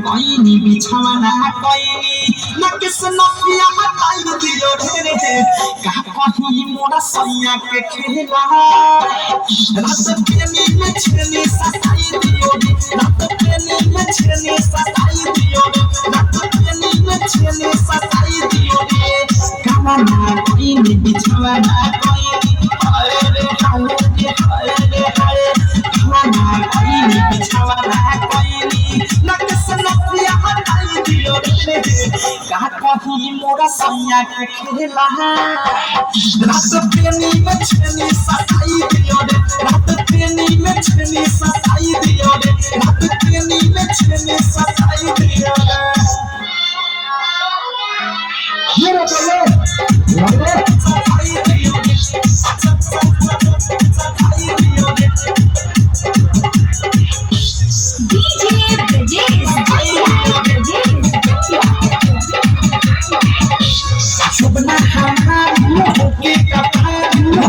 कोई बिछाना कोई ना किस नफिया हटाई दियो रे का कहीं मोरा सैया के खेला रात प्रेमी में छेनी सताई दियो रात प्रेमी में छेनी सताई दियो रात प्रेमी में छेनी सताई दियो रे कामना कोई बिछाना कोई हाय रे कामना कोई बिछाना कोई ना किस नफिया हटाई दियो रे का कहीं मोरा सैया के खेला रात प्रेमी में छेनी सताई दियो रे रात प्रेमी में छेनी सताई दियो रे रात प्रेमी में छेनी सताई दियो रे ये बोलो सताई दियो रे सताई दियो रे डीजे शुभना होके कथा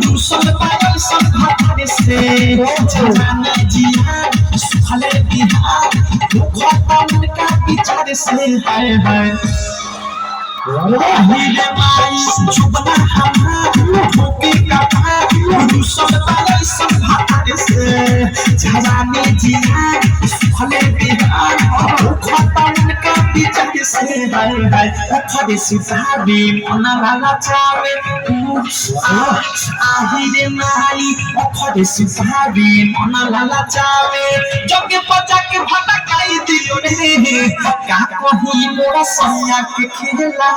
दूसर पायल सब भाग से जाने जिया सुखले बिहार भूखता उनका विचार से हाय हाय हीरे माई शुभना होके कथा दूसर पायल सब भाग से जाने जिया सुखले बिहार भूखता उनका विचार से हाय हाय अखरे सुधारी मना लाला चावे आहिरे माई अखरे सुधारी मना लाला चावे जगे बजा के भटकाई दियो रे का कहीं मोरा सैया के खेला